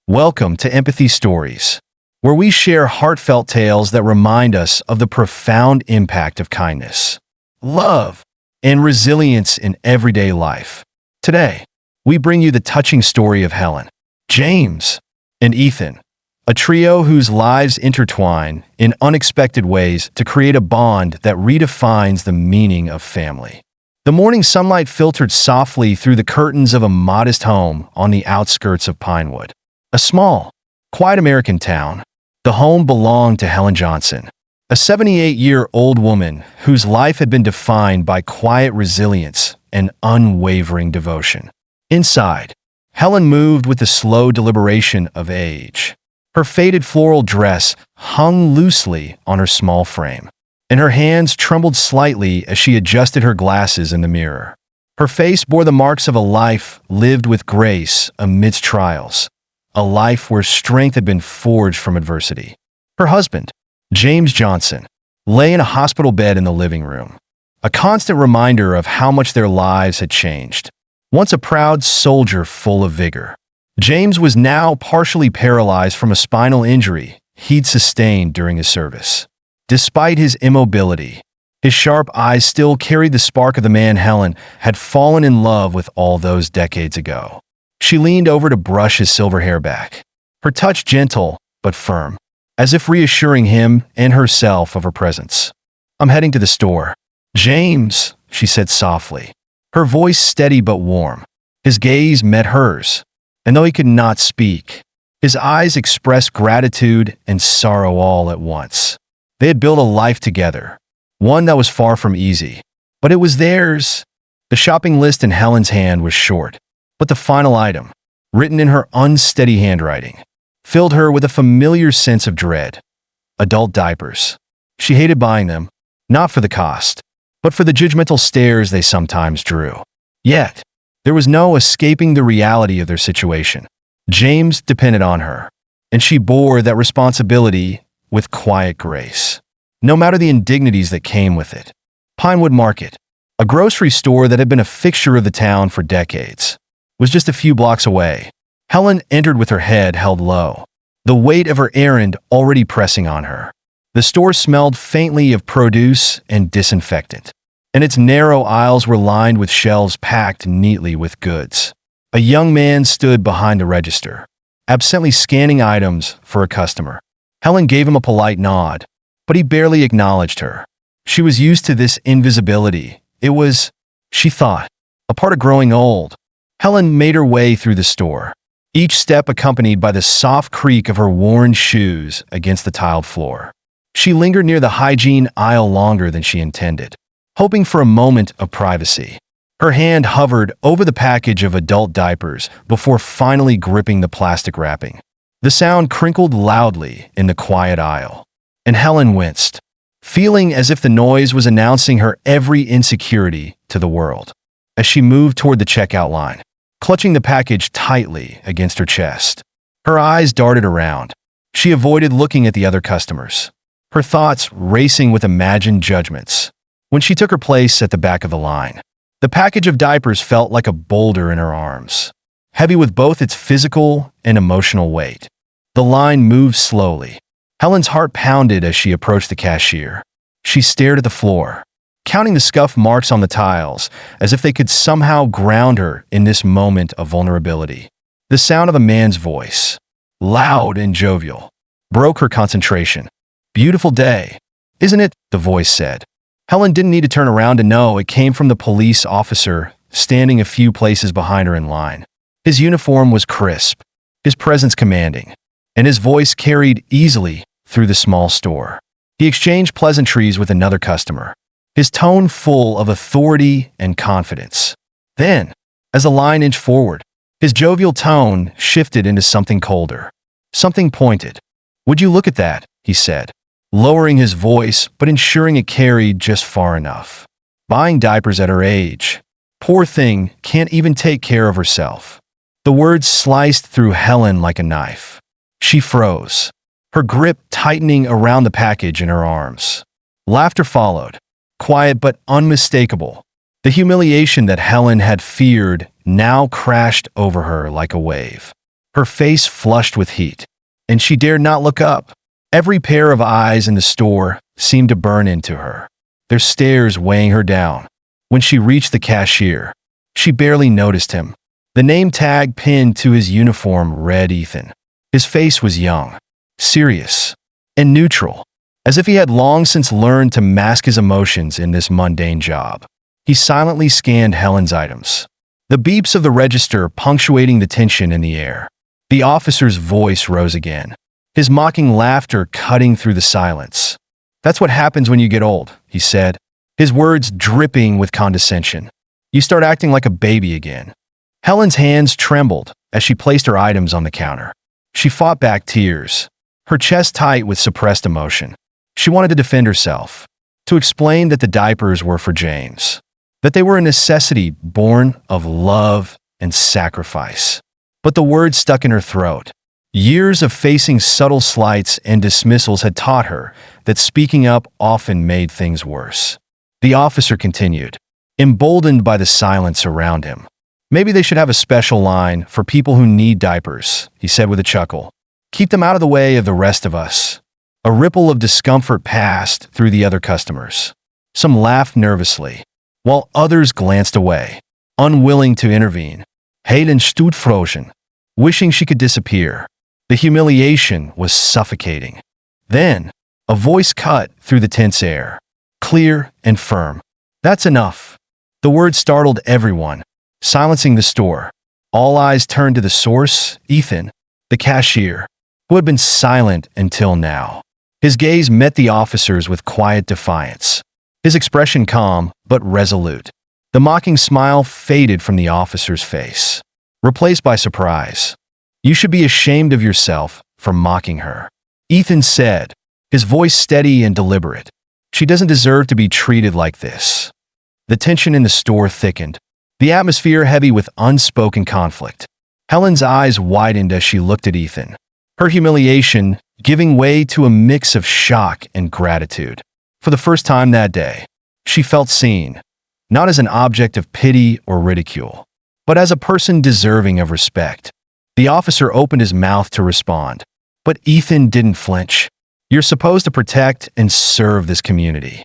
Welcome to Empathy Stories, where we share heartfelt tales that remind us of the profound impact of kindness, love, and resilience in everyday life. Today, we bring you the touching story of Helen, James, and Ethan, a trio whose lives intertwine in unexpected ways to create a bond that redefines the meaning of family. The morning sunlight filtered softly through the curtains of a modest home on the outskirts of Pinewood. A small, quiet American town. The home belonged to Helen Johnson, a 78-year-old woman whose life had been defined by quiet resilience and unwavering devotion. Inside, Helen moved with the slow deliberation of age. Her faded floral dress hung loosely on her small frame, and her hands trembled slightly as she adjusted her glasses in the mirror. Her face bore the marks of a life lived with grace amidst trials, a life where strength had been forged from adversity. Her husband, James Johnson, lay in a hospital bed in the living room, a constant reminder of how much their lives had changed. Once a proud soldier full of vigor, James was now partially paralyzed from a spinal injury he'd sustained during his service. Despite his immobility, his sharp eyes still carried the spark of the man Helen had fallen in love with all those decades ago. She leaned over to brush his silver hair back, her touch gentle but firm, as if reassuring him and herself of her presence. "I'm heading to the store, James," she said softly, her voice steady but warm. His gaze met hers, and though he could not speak, his eyes expressed gratitude and sorrow all at once. They had built a life together, one that was far from easy, but it was theirs. The shopping list in Helen's hand was short, but the final item, written in her unsteady handwriting, filled her with a familiar sense of dread. Adult diapers. She hated buying them, not for the cost, but for the judgmental stares they sometimes drew. Yet, there was no escaping the reality of their situation. James depended on her, and she bore that responsibility with quiet grace, no matter the indignities that came with it. Pinewood Market, a grocery store that had been a fixture of the town for decades, was just a few blocks away. Helen entered with her head held low, the weight of her errand already pressing on her. The store smelled faintly of produce and disinfectant, and its narrow aisles were lined with shelves packed neatly with goods. A young man stood behind the register, absently scanning items for a customer. Helen gave him a polite nod, but he barely acknowledged her. She was used to this invisibility. It was, she thought, a part of growing old. Helen made her way through the store, each step accompanied by the soft creak of her worn shoes against the tiled floor. She lingered near the hygiene aisle longer than she intended, hoping for a moment of privacy. Her hand hovered over the package of adult diapers before finally gripping the plastic wrapping. The sound crinkled loudly in the quiet aisle, and Helen winced, feeling as if the noise was announcing her every insecurity to the world. As she moved toward the checkout line, clutching the package tightly against her chest, her eyes darted around. She avoided looking at the other customers, her thoughts racing with imagined judgments. When she took her place at the back of the line, the package of diapers felt like a boulder in her arms, heavy with both its physical and emotional weight. The line moved slowly. Helen's heart pounded as she approached the cashier. She stared at the floor, counting the scuff marks on the tiles as if they could somehow ground her in this moment of vulnerability. The sound of a man's voice, loud and jovial, broke her concentration. "Beautiful day, isn't it?" the voice said. Helen didn't need to turn around to know it came from the police officer standing a few places behind her in line. His uniform was crisp, his presence commanding, and his voice carried easily through the small store. He exchanged pleasantries with another customer, his tone full of authority and confidence. Then, as the line inched forward, his jovial tone shifted into something colder, something pointed. "Would you look at that?" he said, lowering his voice but ensuring it carried just far enough. "Buying diapers at her age. Poor thing, can't even take care of herself." The words sliced through Helen like a knife. She froze, her grip tightening around the package in her arms. Laughter followed, quiet but unmistakable. The humiliation that Helen had feared now crashed over her like a wave. Her face flushed with heat, and she dared not look up. Every pair of eyes in the store seemed to burn into her, their stares weighing her down. When she reached the cashier, she barely noticed him. The name tag pinned to his uniform read Ethan. His face was young, serious, and neutral, as if he had long since learned to mask his emotions in this mundane job. He silently scanned Helen's items, the beeps of the register punctuating the tension in the air. The officer's voice rose again, his mocking laughter cutting through the silence. "That's what happens when you get old," he said, his words dripping with condescension. "You start acting like a baby again." Helen's hands trembled as she placed her items on the counter. She fought back tears, her chest tight with suppressed emotion. She wanted to defend herself, to explain that the diapers were for James, that they were a necessity born of love and sacrifice. But the words stuck in her throat. Years of facing subtle slights and dismissals had taught her that speaking up often made things worse. The officer continued, emboldened by the silence around him. "Maybe they should have a special line for people who need diapers," he said with a chuckle. "Keep them out of the way of the rest of us." A ripple of discomfort passed through the other customers. Some laughed nervously, while others glanced away, unwilling to intervene. Hayden stood frozen, wishing she could disappear. The humiliation was suffocating. Then, a voice cut through the tense air, clear and firm. "That's enough." The word startled everyone, silencing the store. All eyes turned to the source, Ethan, the cashier, who had been silent until now. His gaze met the officer's with quiet defiance, his expression calm but resolute. The mocking smile faded from the officer's face, replaced by surprise. "You should be ashamed of yourself for mocking her," Ethan said, his voice steady and deliberate. "She doesn't deserve to be treated like this." The tension in the store thickened, the atmosphere heavy with unspoken conflict. Helen's eyes widened as she looked at Ethan, her humiliation giving way to a mix of shock and gratitude. For the first time that day, she felt seen, not as an object of pity or ridicule, but as a person deserving of respect. The officer opened his mouth to respond, but Ethan didn't flinch. "You're supposed to protect and serve this community,"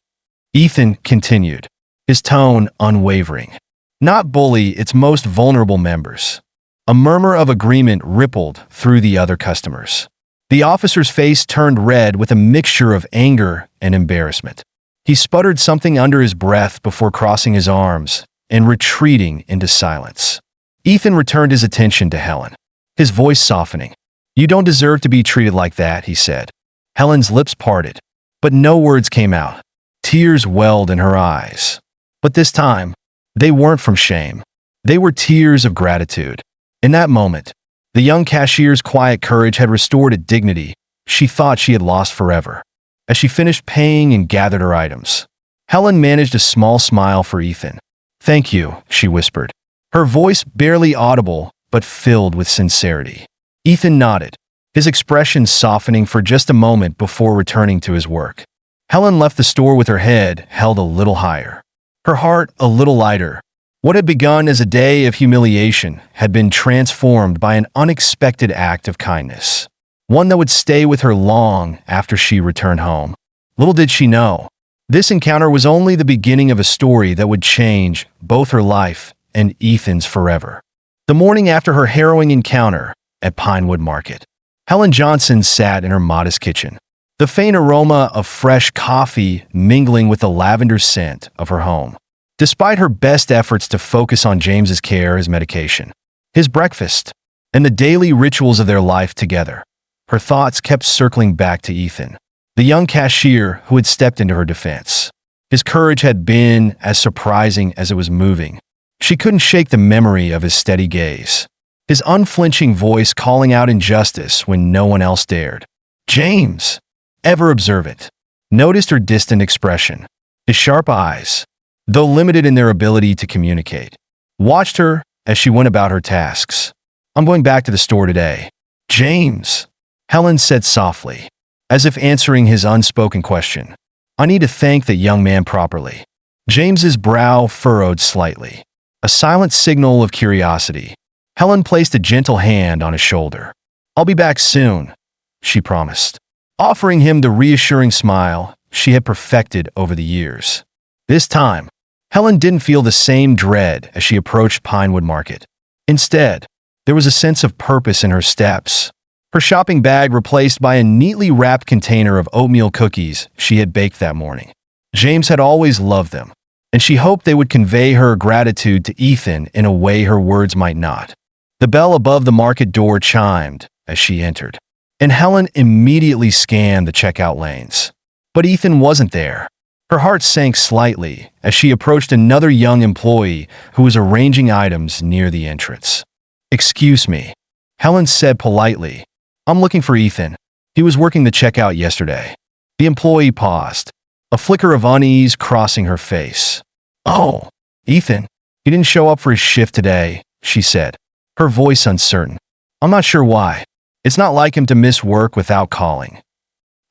Ethan continued, his tone unwavering. "Not bully its most vulnerable members." A murmur of agreement rippled through the other customers. The officer's face turned red with a mixture of anger and embarrassment. He sputtered something under his breath before crossing his arms and retreating into silence. Ethan returned his attention to Helen, his voice softening. "You don't deserve to be treated like that," he said. Helen's lips parted, but no words came out. Tears welled in her eyes. But this time, they weren't from shame. They were tears of gratitude. In that moment, the young cashier's quiet courage had restored a dignity she thought she had lost forever. As she finished paying and gathered her items, Helen managed a small smile for Ethan. "Thank you," she whispered, her voice barely audible but filled with sincerity. Ethan nodded, his expression softening for just a moment before returning to his work. Helen left the store with her head held a little higher, her heart a little lighter. What had begun as a day of humiliation had been transformed by an unexpected act of kindness, one that would stay with her long after she returned home. Little did she know, this encounter was only the beginning of a story that would change both her life and Ethan's forever. The morning after her harrowing encounter at Pinewood Market, Helen Johnson sat in her modest kitchen, the faint aroma of fresh coffee mingling with the lavender scent of her home. Despite her best efforts to focus on James's care, his medication, his breakfast, and the daily rituals of their life together, her thoughts kept circling back to Ethan, the young cashier who had stepped into her defense. His courage had been as surprising as it was moving. She couldn't shake the memory of his steady gaze, his unflinching voice calling out injustice when no one else dared. James, ever observant, noticed her distant expression. His sharp eyes, though limited in their ability to communicate, watched her as she went about her tasks. "I'm going back to the store today." "James," Helen said softly, as if answering his unspoken question. "I need to thank the young man properly." James's brow furrowed slightly, a silent signal of curiosity. Helen placed a gentle hand on his shoulder. "I'll be back soon," she promised, offering him the reassuring smile she had perfected over the years. This time, Helen didn't feel the same dread as she approached Pinewood Market. Instead, there was a sense of purpose in her steps. Her shopping bag replaced by a neatly wrapped container of oatmeal cookies she had baked that morning. James had always loved them, and she hoped they would convey her gratitude to Ethan in a way her words might not. The bell above the market door chimed as she entered, and Helen immediately scanned the checkout lanes. But Ethan wasn't there. Her heart sank slightly as she approached another young employee who was arranging items near the entrance. "Excuse me," Helen said politely. "I'm looking for Ethan. He was working the checkout yesterday." The employee paused, a flicker of unease crossing her face. "Oh, Ethan, he didn't show up for his shift today," she said, her voice uncertain. "I'm not sure why. It's not like him to miss work without calling."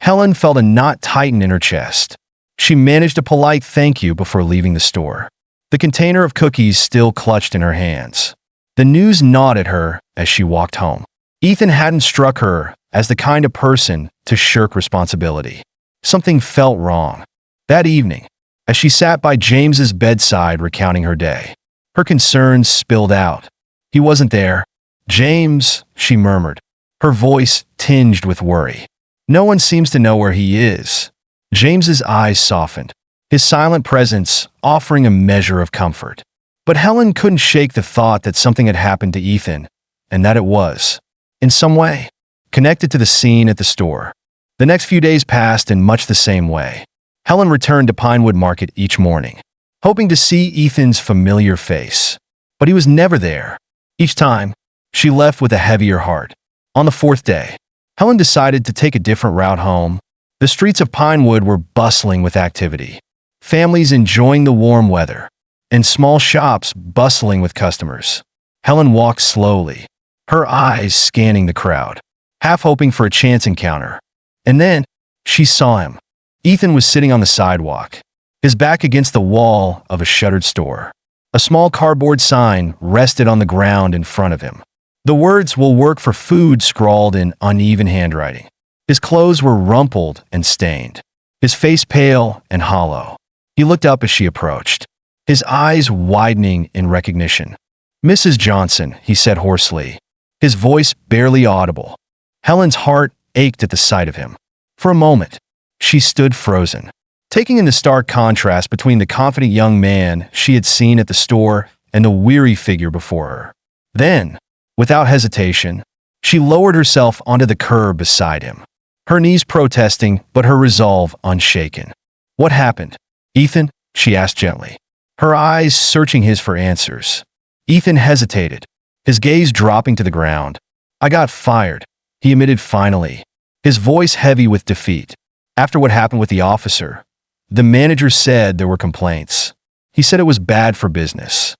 Helen felt a knot tighten in her chest. She managed a polite thank you before leaving the store, the container of cookies still clutched in her hands. The news gnawed at her as she walked home. Ethan hadn't struck her as the kind of person to shirk responsibility. Something felt wrong. That evening, as she sat by James's bedside recounting her day, her concerns spilled out. "He wasn't there." "James," she murmured, her voice tinged with worry. "No one seems to know where he is." James's eyes softened, his silent presence offering a measure of comfort. But Helen couldn't shake the thought that something had happened to Ethan, and that it was, in some way, connected to the scene at the store. The next few days passed in much the same way. Helen returned to Pinewood Market each morning, hoping to see Ethan's familiar face. But he was never there. Each time, she left with a heavier heart. On the fourth day, Helen decided to take a different route home. The streets of Pinewood were bustling with activity, families enjoying the warm weather, and small shops bustling with customers. Helen walked slowly, her eyes scanning the crowd, half hoping for a chance encounter. And then, she saw him. Ethan was sitting on the sidewalk, his back against the wall of a shuttered store. A small cardboard sign rested on the ground in front of him. The words "will work for food" scrawled in uneven handwriting. His clothes were rumpled and stained, his face pale and hollow. He looked up as she approached, his eyes widening in recognition. "Mrs. Johnson," he said hoarsely, his voice barely audible. Helen's heart ached at the sight of him. For a moment, she stood frozen, taking in the stark contrast between the confident young man she had seen at the store and the weary figure before her. Then, without hesitation, she lowered herself onto the curb beside him, her knees protesting but her resolve unshaken. "What happened, Ethan?" she asked gently, her eyes searching his for answers. Ethan hesitated, his gaze dropping to the ground. "I got fired," he admitted finally, his voice heavy with defeat. "After what happened with the officer, the manager said there were complaints. He said it was bad for business."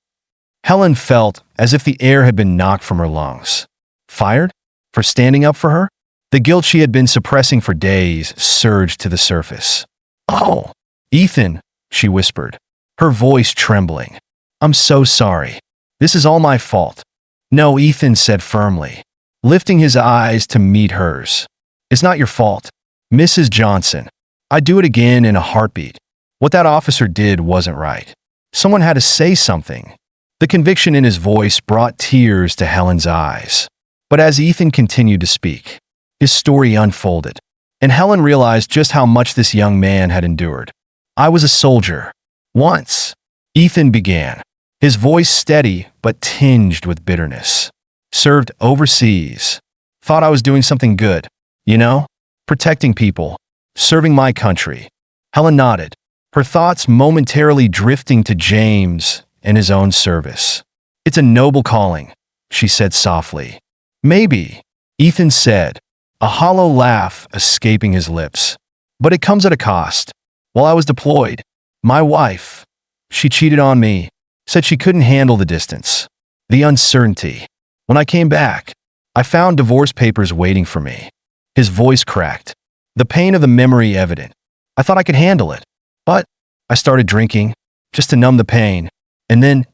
Helen felt as if the air had been knocked from her lungs. Fired? For standing up for her? The guilt she had been suppressing for days surged to the surface. "Oh, Ethan," she whispered, her voice trembling. "I'm so sorry. This is all my fault." "No," Ethan said firmly, lifting his eyes to meet hers. "It's not your fault, Mrs. Johnson. I'd do it again in a heartbeat. What that officer did wasn't right. Someone had to say something." The conviction in his voice brought tears to Helen's eyes. But as Ethan continued to speak, his story unfolded, and Helen realized just how much this young man had endured. "I was a soldier. Once," Ethan began, his voice steady but tinged with bitterness. "Served overseas. Thought I was doing something good, you know? Protecting people, serving my country." Helen nodded, her thoughts momentarily drifting to James and his own service. "It's a noble calling," she said softly. "Maybe," Ethan said, a hollow laugh escaping his lips. "But it comes at a cost. While I was deployed, my wife, she cheated on me, said she couldn't handle the distance, the uncertainty. When I came back, I found divorce papers waiting for me." His voice cracked, the pain of the memory evident. "I thought I could handle it, but I started drinking, just to numb the pain, and then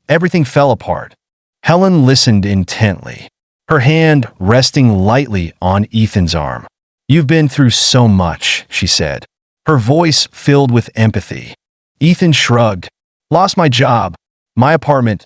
everything fell apart." Helen listened intently, her hand resting lightly on Ethan's arm. "You've been through so much," she said, her voice filled with empathy. Ethan shrugged. "Lost my job, my apartment.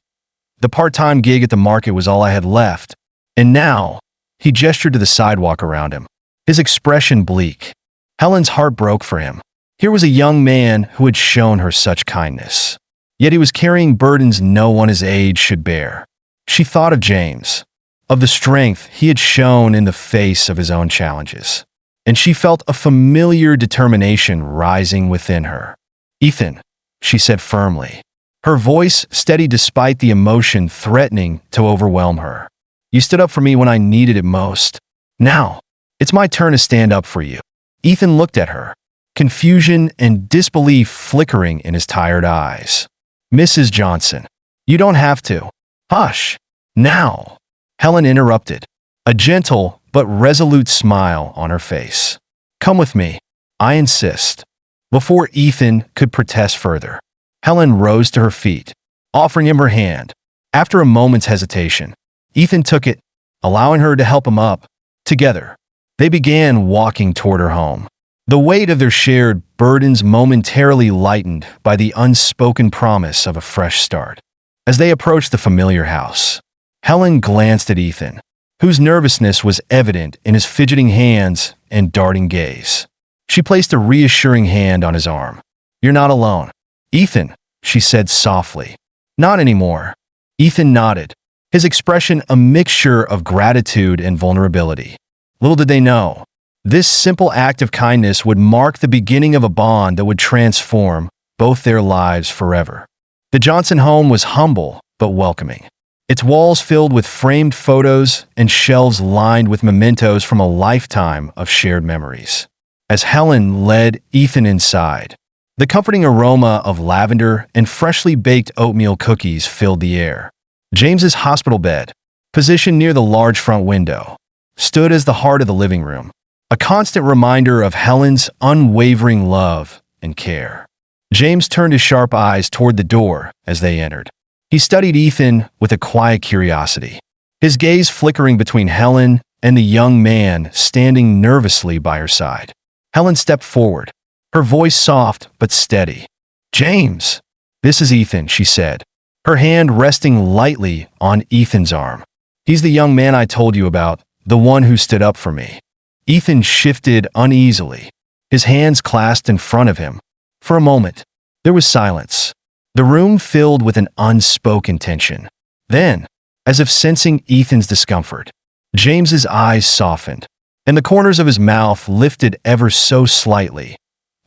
The part-time gig at the market was all I had left. And now," he gestured to the sidewalk around him, his expression bleak. Helen's heart broke for him. Here was a young man who had shown her such kindness. Yet he was carrying burdens no one his age should bear. She thought of James, of the strength he had shown in the face of his own challenges, and she felt a familiar determination rising within her. "Ethan," she said firmly, her voice steady despite the emotion threatening to overwhelm her. "You stood up for me when I needed it most. Now, it's my turn to stand up for you." Ethan looked at her, confusion and disbelief flickering in his tired eyes. "Mrs. Johnson, you don't have to." "Hush, now," Helen interrupted, a gentle but resolute smile on her face. "Come with me, I insist." Before Ethan could protest further, Helen rose to her feet, offering him her hand. After a moment's hesitation, Ethan took it, allowing her to help him up. Together, they began walking toward her home, the weight of their shared burdens momentarily lightened by the unspoken promise of a fresh start. As they approached the familiar house, Helen glanced at Ethan, whose nervousness was evident in his fidgeting hands and darting gaze. She placed a reassuring hand on his arm. "You're not alone, Ethan," she said softly. "Not anymore." Ethan nodded, his expression a mixture of gratitude and vulnerability. Little did they know, this simple act of kindness would mark the beginning of a bond that would transform both their lives forever. The Johnson home was humble but welcoming, its walls filled with framed photos and shelves lined with mementos from a lifetime of shared memories. As Helen led Ethan inside, the comforting aroma of lavender and freshly baked oatmeal cookies filled the air. James's hospital bed, positioned near the large front window, stood as the heart of the living room, a constant reminder of Helen's unwavering love and care. James turned his sharp eyes toward the door as they entered. He studied Ethan with a quiet curiosity, his gaze flickering between Helen and the young man standing nervously by her side. Helen stepped forward, her voice soft but steady. "James, this is Ethan," she said, her hand resting lightly on Ethan's arm. "He's the young man I told you about, the one who stood up for me." Ethan shifted uneasily, his hands clasped in front of him. For a moment, there was silence, the room filled with an unspoken tension. Then, as if sensing Ethan's discomfort, James's eyes softened, and the corners of his mouth lifted ever so slightly,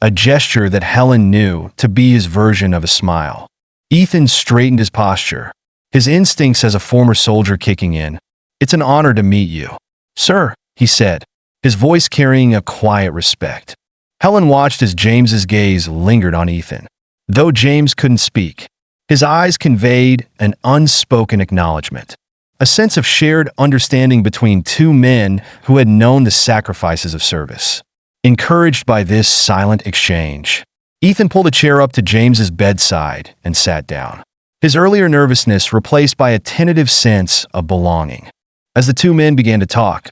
a gesture that Helen knew to be his version of a smile. Ethan straightened his posture, his instincts as a former soldier kicking in. "It's an honor to meet you, sir," he said, his voice carrying a quiet respect. Helen watched as James's gaze lingered on Ethan. Though James couldn't speak, his eyes conveyed an unspoken acknowledgement, a sense of shared understanding between two men who had known the sacrifices of service. Encouraged by this silent exchange, Ethan pulled a chair up to James's bedside and sat down, his earlier nervousness replaced by a tentative sense of belonging. As the two men began to talk,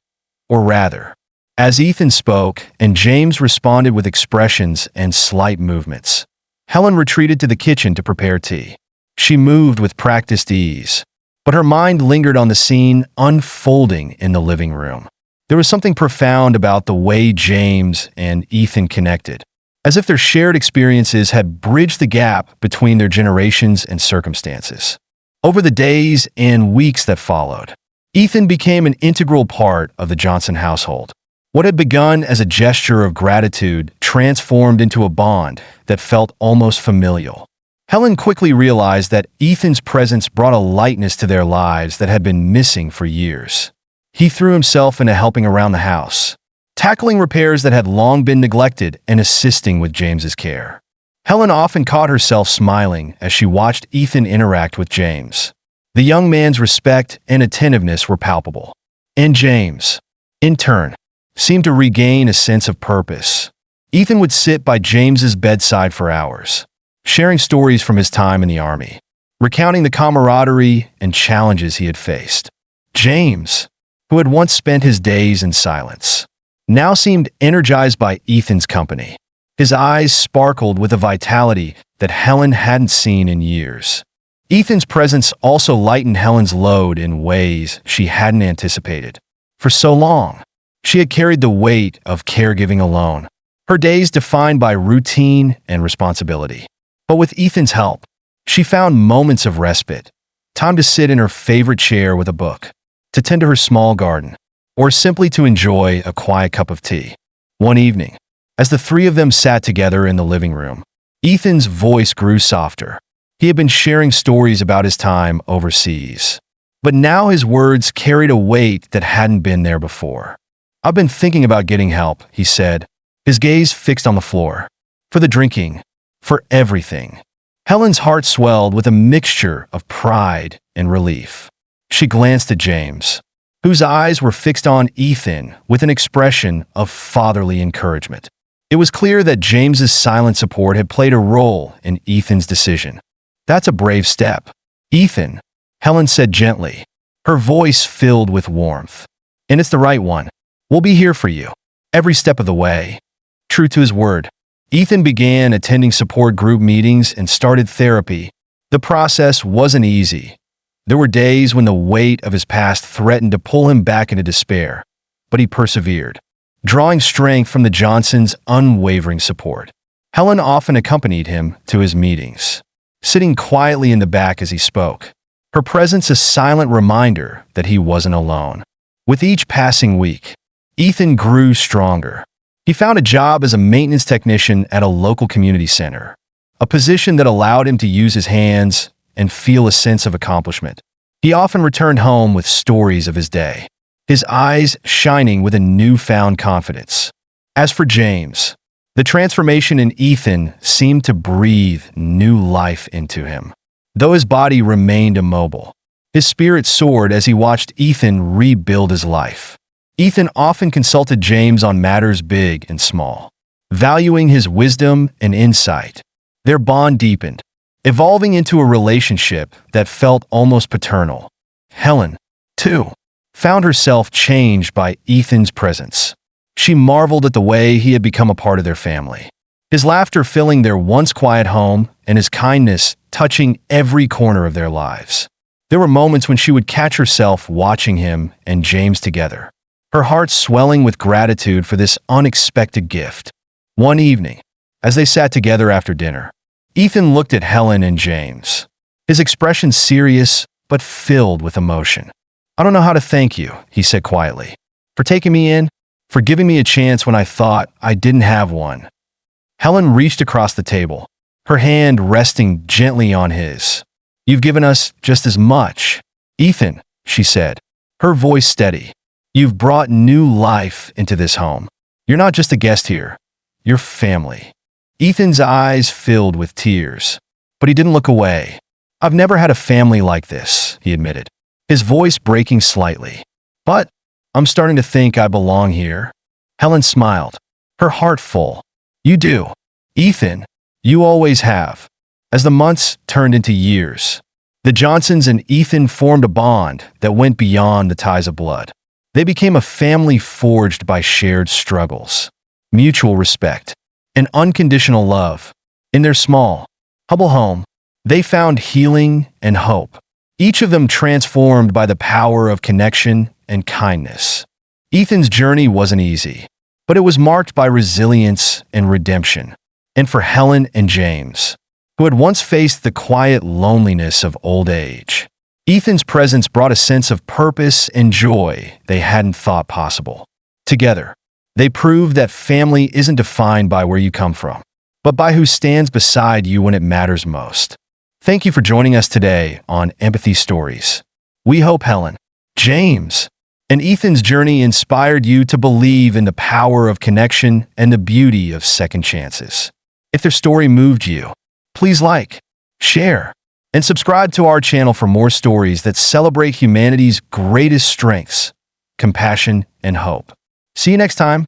or rather, as Ethan spoke and James responded with expressions and slight movements, Helen retreated to the kitchen to prepare tea. She moved with practiced ease, but her mind lingered on the scene unfolding in the living room. There was something profound about the way James and Ethan connected, as if their shared experiences had bridged the gap between their generations and circumstances. Over the days and weeks that followed, Ethan became an integral part of the Johnson household. What had begun as a gesture of gratitude transformed into a bond that felt almost familial. Helen quickly realized that Ethan's presence brought a lightness to their lives that had been missing for years. He threw himself into helping around the house, tackling repairs that had long been neglected and assisting with James's care. Helen often caught herself smiling as she watched Ethan interact with James. The young man's respect and attentiveness were palpable, and James, in turn, seemed to regain a sense of purpose. Ethan would sit by James's bedside for hours, sharing stories from his time in the army, recounting the camaraderie and challenges he had faced. James, who had once spent his days in silence, now seemed energized by Ethan's company. His eyes sparkled with a vitality that Helen hadn't seen in years. Ethan's presence also lightened Helen's load in ways she hadn't anticipated. For so long, she had carried the weight of caregiving alone, her days defined by routine and responsibility. But with Ethan's help, she found moments of respite, time to sit in her favorite chair with a book, to tend to her small garden, or simply to enjoy a quiet cup of tea. One evening, as the three of them sat together in the living room, Ethan's voice grew softer. He had been sharing stories about his time overseas, but now his words carried a weight that hadn't been there before. "I've been thinking about getting help," he said, his gaze fixed on the floor. "For the drinking, for everything." Helen's heart swelled with a mixture of pride and relief. She glanced at James, whose eyes were fixed on Ethan with an expression of fatherly encouragement. It was clear that James's silent support had played a role in Ethan's decision. "That's a brave step, Ethan," Helen said gently, her voice filled with warmth. "And it's the right one. We'll be here for you, every step of the way." True to his word, Ethan began attending support group meetings and started therapy. The process wasn't easy. There were days when the weight of his past threatened to pull him back into despair, but he persevered, drawing strength from the Johnsons' unwavering support. Helen often accompanied him to his meetings, sitting quietly in the back as he spoke, her presence a silent reminder that he wasn't alone. With each passing week, Ethan grew stronger. He found a job as a maintenance technician at a local community center, a position that allowed him to use his hands and feel a sense of accomplishment. He often returned home with stories of his day, his eyes shining with a newfound confidence. As for James, the transformation in Ethan seemed to breathe new life into him. Though his body remained immobile, his spirit soared as he watched Ethan rebuild his life. Ethan often consulted James on matters big and small, valuing his wisdom and insight. Their bond deepened, evolving into a relationship that felt almost paternal. Helen, too, found herself changed by Ethan's presence. She marveled at the way he had become a part of their family, his laughter filling their once quiet home and his kindness touching every corner of their lives. There were moments when she would catch herself watching him and James together, her heart swelling with gratitude for this unexpected gift. One evening, as they sat together after dinner, Ethan looked at Helen and James, his expression serious but filled with emotion. "I don't know how to thank you," he said quietly, "for taking me in, for giving me a chance when I thought I didn't have one." Helen reached across the table, her hand resting gently on his. "You've given us just as much, Ethan," she said, her voice steady. "You've brought new life into this home. You're not just a guest here, you're family." Ethan's eyes filled with tears, but he didn't look away. "I've never had a family like this," he admitted, his voice breaking slightly. "But I'm starting to think I belong here." Helen smiled, her heart full. "You do, Ethan. You always have." As the months turned into years, the Johnsons and Ethan formed a bond that went beyond the ties of blood. They became a family forged by shared struggles, mutual respect, and unconditional love. In their small, humble home, they found healing and hope, each of them transformed by the power of connection and kindness. Ethan's journey wasn't easy, but it was marked by resilience and redemption. And for Helen and James, who had once faced the quiet loneliness of old age, Ethan's presence brought a sense of purpose and joy they hadn't thought possible. Together, they proved that family isn't defined by where you come from, but by who stands beside you when it matters most. Thank you for joining us today on Empathy Stories. We hope Helen, James, and Ethan's journey inspired you to believe in the power of connection and the beauty of second chances. If their story moved you, please like, share, and subscribe to our channel for more stories that celebrate humanity's greatest strengths, compassion, and hope. See you next time.